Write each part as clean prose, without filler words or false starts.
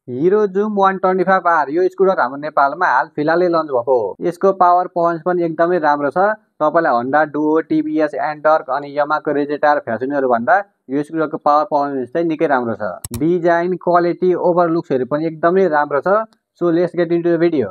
Hero zoom 125R यो scooter हाम्रो नेपालमा हाल फिलहालै लन्च भएको हो। यसको पावर पर्फर्मेन्स पनि एकदमै राम्रो छ। तपाईलाई होन्डा डुओ, टिभीएस एन्टर्क अनि यामाको रेजेटार फ्यासिनोहरु भन्दा यो स्कुटरको पावर पर्फर्मेन्स चाहिँ निकै राम्रो छ। डिजाइन, क्वालिटी, ओभरलुक्सहरु पनि एकदमै राम्रो छ। So let's get into the video.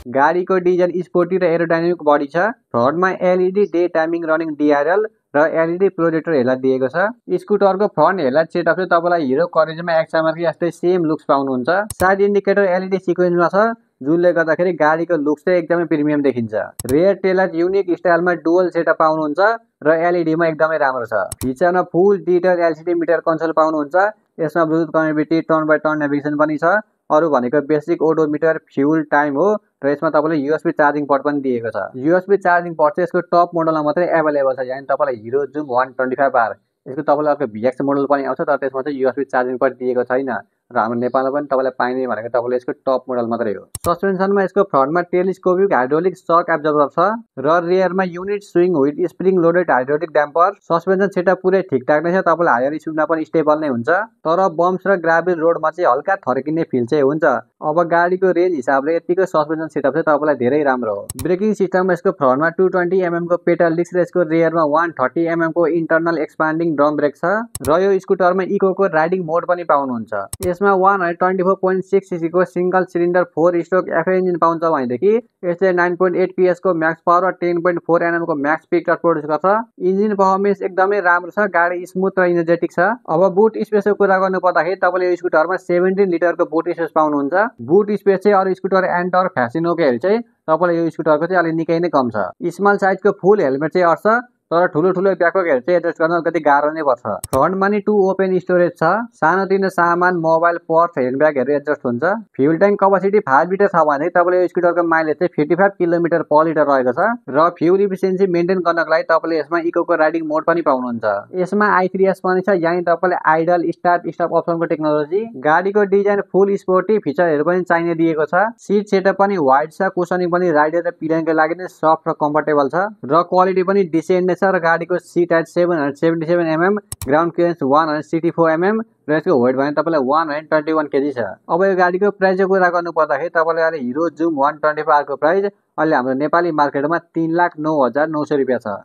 गाडीको डिजाइन स्पोर्टी र एरोडाइनामिक बडी छ। फ्रन्टमा LED daytime running DRL र एलईडी प्रोजेक्टर हेडलाइट दिएको छ। स्कुटरको फ्रन्ट हेडलाइट सेटअप चाहिँ तपाईलाई हिरो करेजमा एक्सएमआरको जस्तै सेम लुक्स पाउनुहुन्छ। साइड इन्डिकेटर एलईडी सिक्वेन्समा छ, जुनले गर्दाखेरि गाडीको लुक्स चाहिँ एकदमै प्रिमियम देखिन्छ। रेयर टेललाइट युनिक स्टाइलमा डुअल सेटअप पाउनुहुन्छ र एलईडीमा एकदमै राम्रो छ। फिचरमा full detail LCD meter console पाउनुहुन्छ। यसमा Bluetooth connectivity, turn by turn navigation पनि छ। अरु भनेको बेसिक ओडोमिटर, फ्युल टाइम हो र यसमा तपाईलाई यूएसबी चार्जिङ पोर्ट पनि दिएको छ। यूएसबी चार्जिङ पोर्ट चाहिँ यसको टप मोडलमा मात्रै अवेलेबल छ। यानी तपाईलाई हिरो जुम 125R यसको तपाईलाई अर्को VX मोडल पनि आउँछ, तर त्यसमा चाहिँ यूएसबी चार्जिङ पोर्ट दिएको छैन र हाम्रो नेपालमा पनि तपाईलाई पाइने भनेको तपाईले यसको टप मोडल मात्रै हो। सस्पेन्सनमा यसको फ्रन्टमा टेलिस्कोपिक हाइड्रोलिक शक एब्जर्बर छ र रियरमा unit swing with spring loaded hydraulic damper. Suspension setup पुरै ठीकठाक नै छ, तपाईलाई हायर स्पिडमा पनि स्टेबल नै हुन्छ, तर बम्प्स र ग्राभल रोडमा चाहिँ हल्का थर्किने फिल चाहिँ हुन्छ। अब गाडीको रेन्ज हिसाबले यतिको सस्पेन्सन सेटअप चाहिँ तपाईलाई धेरै राम्रो हो। ब्रेकिङ सिस्टममा यसको फ्रन्टमा 220 mm को पेडल डिस्क र यसको रियरमा 130 mm को इन्टरनल एक्सपान्डिङ ड्रम ब्रेक छ र यो स्कुटरमा इकोको राइडिङ मोड पनि पाउनुहुन्छ। यसमा 124.6 cc को single cylinder 4 stroke FA engine पाउँछ भनेदेखि यसले 9.8 PS को म्याक्स पावर र 10.4 Nm को म्याक्स पिक टर्क प्रोड्युस गर्छ। इन्जिन पर्फर्मेन्स एकदमै राम्रो छ, गाडी स्मुथ र इनर्जेटिक छ। अब बुट स्पेसको कुरा गर्नु पर्दाखेरि तपाईले यो स्कुटरमा 17 लिटरको बुट स्पेस पाउनुहुन्छ। बुट स्पेस चाहिँ अरु स्कुटर एन्टर्क फ्यासिनोको हेरि चाहिँ तपाईलाई यो स्कुटरको चाहिँ अलि निकै नै कम छ। स्मल साइजको फुल हेलमेट चाहिँ अट्छ, तर ठुलो ब्याकप्याकहरु चाहिँ एडजस्ट गर्न अलिकति गाह्रो नै पर्छ। फ्रन्टमा नि 2 ओपन स्टोरेज छ, सानोतिनो सामान, मोबाइल, पर्स, ह्यान्डब्यागहरु एडजस्ट हुन्छ। फ्युल ट्याङ्क कपेसिटी 5 लिटर छ भने तपाईले यो स्कुटरको माइलेज चाहिँ 55 किलोमिटर पर लिटर रहेको छ र फ्युल इफिसिएन्सी मेन्टेन गर्नको लागि तपाईले यसमा इकोको राइडिङ मोड पनि पाउनुहुन्छ। यसमा i3S पनि छ, यानी तपाईले आइडल, स्टार्ट, स्टप अप्सनको टेक्नोलोजी। गाडीको डिजाइन फुल स्पोर्टी, फिचरहरु पनि चाहिने दिएको छ। सिट सेटअप पनि वाइड छ, कुसनिङ पनि राइडर र पिलियनको लागि नै सफ्ट र कम्फर्टेबल छ र क्वालिटी पनि डिसेन्ट र गाडीको seat height 777 mm, ground clearance 164 mm र यसको वेट भने तपाईलाई 121 kg छ। अब यो गाडीको प्राइसको कुरा गर्नु पर्दाखेरि तपाईलाई अहिले हिरो जुम 125R को प्राइस अहिले हाम्रो नेपाली मार्केटमा 3,09,900 रुपैयाँ छ।